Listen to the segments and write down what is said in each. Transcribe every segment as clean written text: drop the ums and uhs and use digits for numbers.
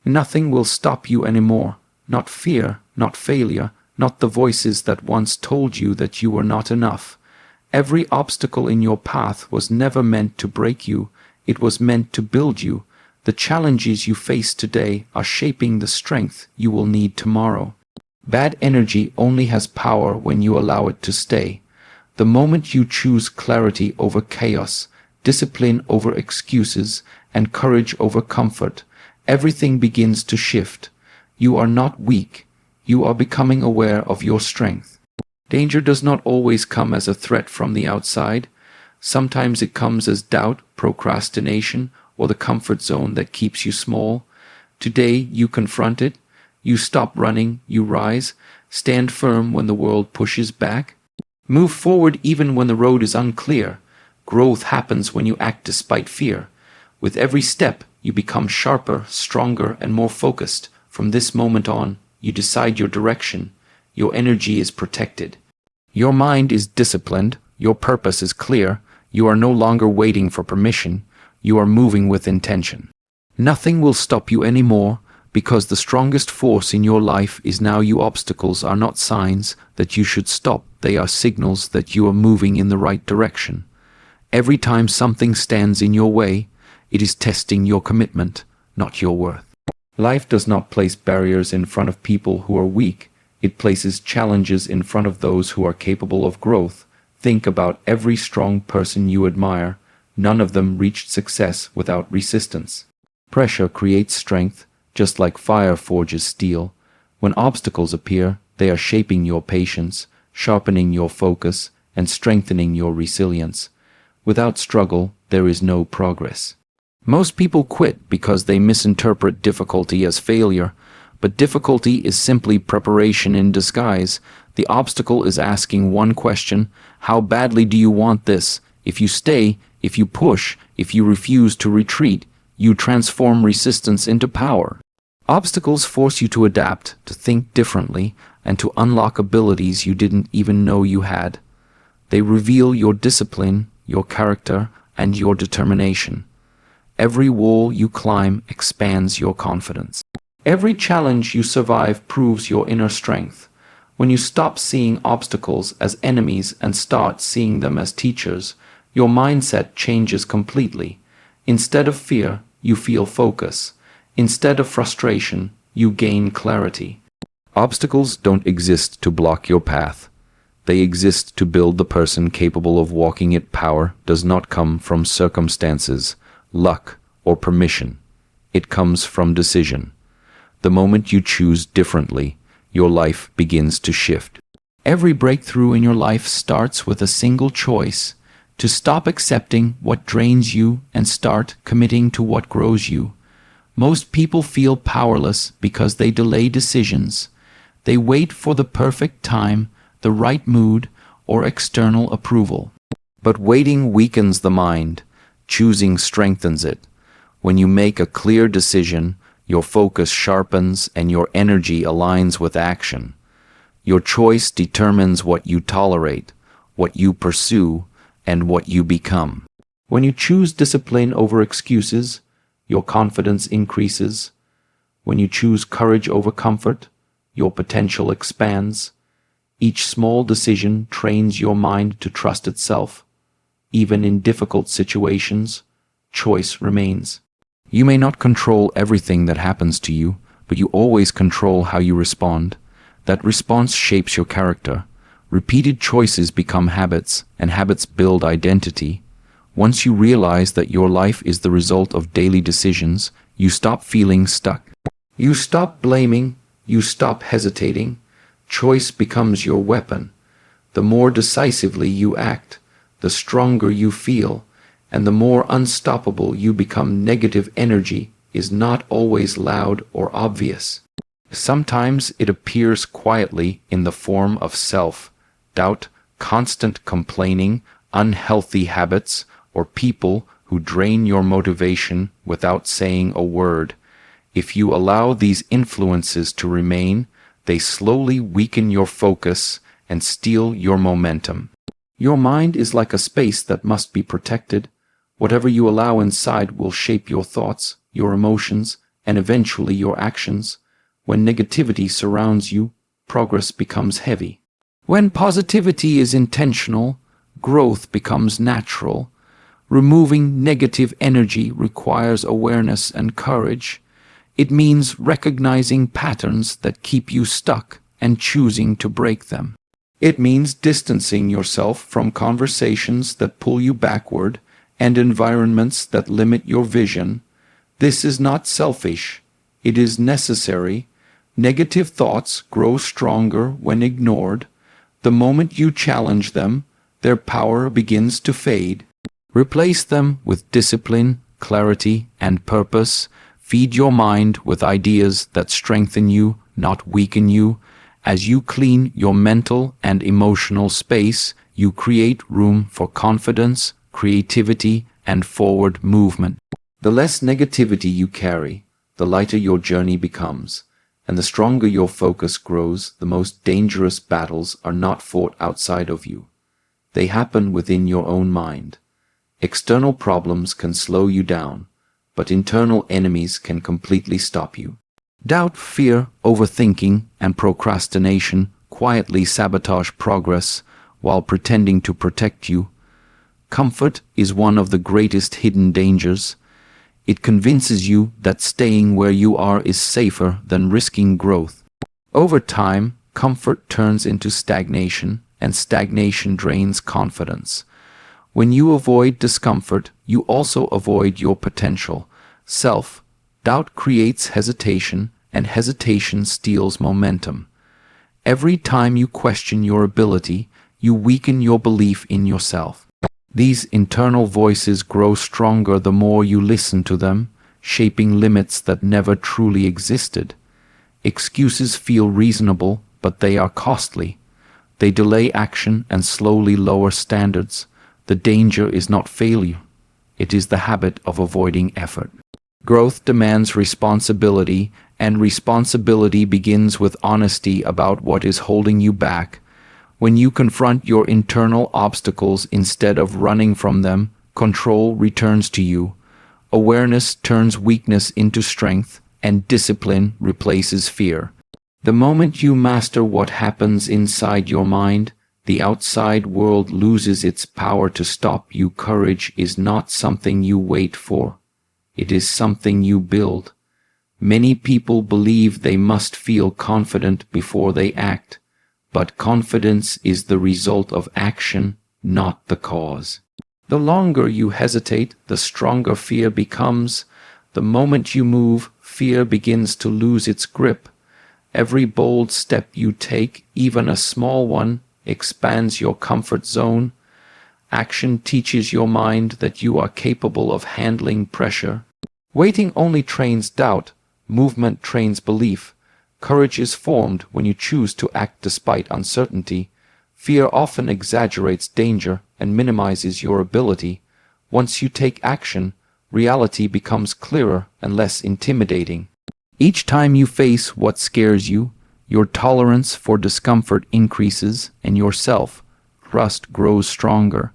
Nothing will stop you anymore. Not fear, not failure, not the voices that once told you that you were not enough. Every obstacle in your path was never meant to break you. It was meant to build you. The challenges you face today are shaping the strength you will need tomorrow. Bad energy only has power when you allow it to stay. The moment you choose clarity over chaos, discipline over excuses, and courage over comfort, everything begins to shift. You are not weak. You are becoming aware of your strength. Danger does not always come as a threat from the outside. Sometimes it comes as doubt, procrastination, or the comfort zone that keeps you small. Today you confront it. You stop running, you rise. Stand firm when the world pushes back. Move forward even when the road is unclear. Growth happens when you act despite fear. With every step, you become sharper, stronger, and more focused. From this moment on, you decide your direction. Your energy is protected. Your mind is disciplined. Your purpose is clear. You are no longer waiting for permission. You are moving with intention. Nothing will stop you anymore, because the strongest force in your life is now you. Obstacles are not signs that you should stop. They are signals that you are moving in the right direction. Every time something stands in your way, it is testing your commitment, not your worth. Life does not place barriers in front of people who are weak. It places challenges in front of those who are capable of growth. Think about every strong person you admire. None of them reached success without resistance. Pressure creates strength, just like fire forges steel. When obstacles appear, they are shaping your patience, sharpening your focus, and strengthening your resilience. Without struggle, there is no progress. Most people quit because they misinterpret difficulty as failure, but difficulty is simply preparation in disguise. The obstacle is asking one question: how badly do you want this? If you stay, if you push, if you refuse to retreat, you transform resistance into power. Obstacles force you to adapt, to think differently, and to unlock abilities you didn't even know you had. They reveal your discipline, your character, and your determination. Every wall you climb expands your confidence. Every challenge you survive proves your inner strength. When you stop seeing obstacles as enemies and start seeing them as teachers, your mindset changes completely. Instead of fear, you feel focus. Instead of frustration, you gain clarity. Obstacles don't exist to block your path. They exist to build the person capable of walking it. Power does not come from circumstances, luck, or permission. It comes from decision. The moment you choose differently, your life begins to shift. Every breakthrough in your life starts with a single choice: to stop accepting what drains you and start committing to what grows you. Most people feel powerless because they delay decisions. They wait for the perfect time, the right mood, or external approval. But waiting weakens the mind. Choosing strengthens it. When you make a clear decision, your focus sharpens and your energy aligns with action. Your choice determines what you tolerate, what you pursue, and what you become. When you choose discipline over excuses, your confidence increases. When you choose courage over comfort, your potential expands. Each small decision trains your mind to trust itself. Even in difficult situations, choice remains. You may not control everything that happens to you, but you always control how you respond. That response shapes your character. Repeated choices become habits, and habits build identity. Once you realize that your life is the result of daily decisions, you stop feeling stuck. You stop blaming, you stop hesitating. Choice becomes your weapon. The more decisively you act, the stronger you feel, and the more unstoppable you become. Negative energy is not always loud or obvious. Sometimes it appears quietly in the form of self-doubt, constant complaining, unhealthy habits, or people who drain your motivation without saying a word. If you allow these influences to remain, they slowly weaken your focus and steal your momentum. Your mind is like a space that must be protected. Whatever you allow inside will shape your thoughts, your emotions, and eventually your actions. When negativity surrounds you, progress becomes heavy. When positivity is intentional, growth becomes natural. Removing negative energy requires awareness and courage. It means recognizing patterns that keep you stuck and choosing to break them. It means distancing yourself from conversations that pull you backward and environments that limit your vision. This is not selfish. It is necessary. Negative thoughts grow stronger when ignored. The moment you challenge them, their power begins to fade. Replace them with discipline, clarity, and purpose. Feed your mind with ideas that strengthen you, not weaken you. As you clean your mental and emotional space, you create room for confidence, creativity, and forward movement. The less negativity you carry, the lighter your journey becomes, and the stronger your focus grows. The most dangerous battles are not fought outside of you. They happen within your own mind. External problems can slow you down, but internal enemies can completely stop you. Doubt, fear, overthinking, and procrastination quietly sabotage progress while pretending to protect you. Comfort is one of the greatest hidden dangers. It convinces you that staying where you are is safer than risking growth. Over time, comfort turns into stagnation, and stagnation drains confidence. When you avoid discomfort, you also avoid your potential. Self-doubt creates hesitation, and hesitation steals momentum. Every time you question your ability, you weaken your belief in yourself. These internal voices grow stronger the more you listen to them, shaping limits that never truly existed. Excuses feel reasonable, but they are costly. They delay action and slowly lower standards. The danger is not failure. It is the habit of avoiding effort. Growth demands responsibility, and responsibility begins with honesty about what is holding you back. When you confront your internal obstacles instead of running from them, control returns to you. Awareness turns weakness into strength, and discipline replaces fear. The moment you master what happens inside your mind, the outside world loses its power to stop you. Courage is not something you wait for. It is something you build. Many people believe they must feel confident before they act, but confidence is the result of action, not the cause. The longer you hesitate, the stronger fear becomes. The moment you move, fear begins to lose its grip. Every bold step you take, even a small one, expands your comfort zone. Action teaches your mind that you are capable of handling pressure. Waiting only trains doubt. Movement trains belief. Courage is formed when you choose to act despite uncertainty. Fear often exaggerates danger and minimizes your ability. Once you take action, reality becomes clearer and less intimidating. Each time you face what scares you, your tolerance for discomfort increases and your self-trust grows stronger.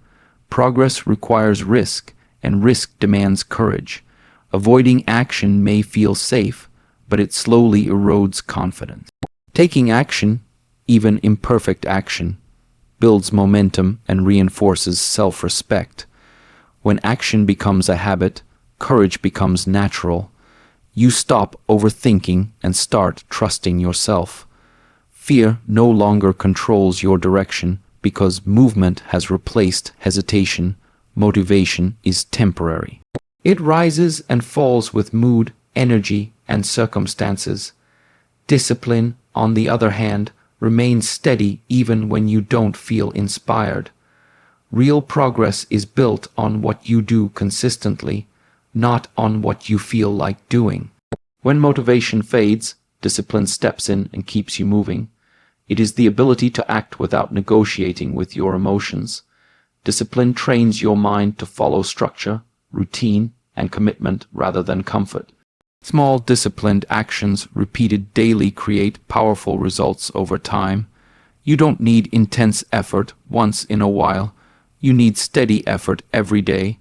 Progress requires risk, and risk demands courage. Avoiding action may feel safe, but it slowly erodes confidence. Taking action, even imperfect action, builds momentum and reinforces self-respect. When action becomes a habit, courage becomes natural. You stop overthinking and start trusting yourself. Fear no longer controls your direction because movement has replaced hesitation. Motivation is temporary. It rises and falls with mood, energy, and circumstances. Discipline, on the other hand, remains steady even when you don't feel inspired. Real progress is built on what you do consistently, not on what you feel like doing. When motivation fades, discipline steps in and keeps you moving. It is the ability to act without negotiating with your emotions. Discipline trains your mind to follow structure, routine, and commitment rather than comfort. Small disciplined actions repeated daily create powerful results over time. You don't need intense effort once in a while. You need steady effort every day.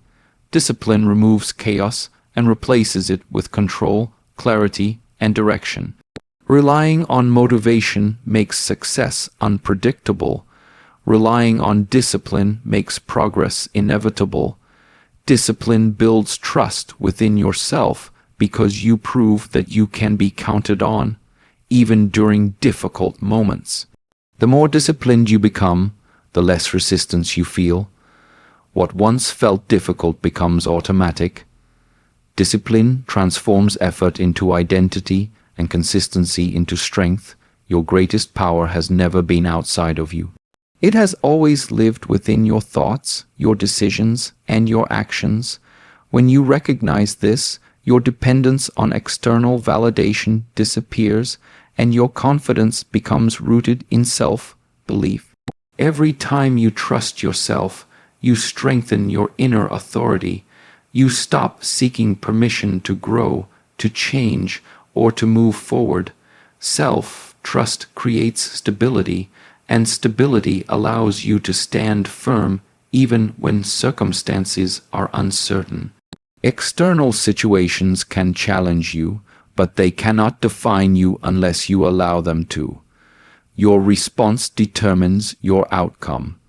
Discipline removes chaos and replaces it with control. clarity, and direction. Relying on motivation makes success unpredictable. Relying on discipline makes progress inevitable. Discipline builds trust within yourself because you prove that you can be counted on, even during difficult moments. The more disciplined you become, the less resistance you feel. What once felt difficult becomes automatic. Discipline transforms effort into identity and consistency into strength. Your greatest power has never been outside of you. It has always lived within your thoughts, your decisions, and your actions. When you recognize this, your dependence on external validation disappears, and your confidence becomes rooted in self-belief. Every time you trust yourself, you strengthen your inner authority. You stop seeking permission to grow, to change, or to move forward. Self-trust creates stability, and stability allows you to stand firm even when circumstances are uncertain. External situations can challenge you, but they cannot define you unless you allow them to. Your response determines your outcome.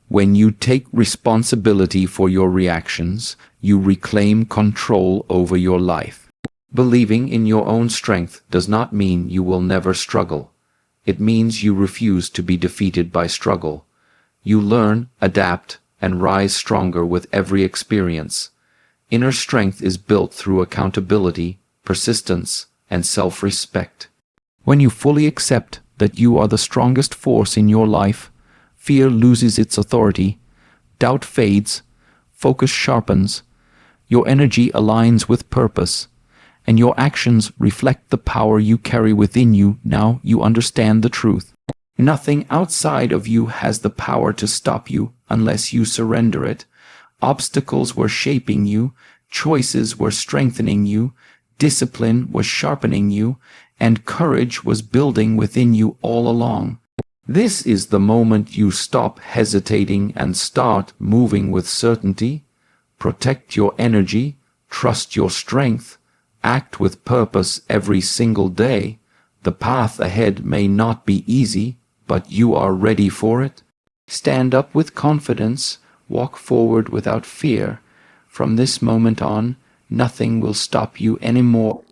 When you take responsibility for your reactions, you reclaim control over your life. Believing in your own strength does not mean you will never struggle. It means you refuse to be defeated by struggle. You learn, adapt, and rise stronger with every experience. Inner strength is built through accountability, persistence, and self-respect. When you fully accept that you are the strongest force in your life, fear loses its authority, doubt fades, focus sharpens, your energy aligns with purpose, and your actions reflect the power you carry within you. Now you understand the truth. Nothing outside of you has the power to stop you unless you surrender it. Obstacles were shaping you, choices were strengthening you, discipline was sharpening you, and courage was building within you all along. This is the moment you stop hesitating and start moving with certainty. Protect your energy, trust your strength, act with purpose every single day. The path ahead may not be easy, but you are ready for it. Stand up with confidence, walk forward without fear. From this moment on, nothing will stop you anymore.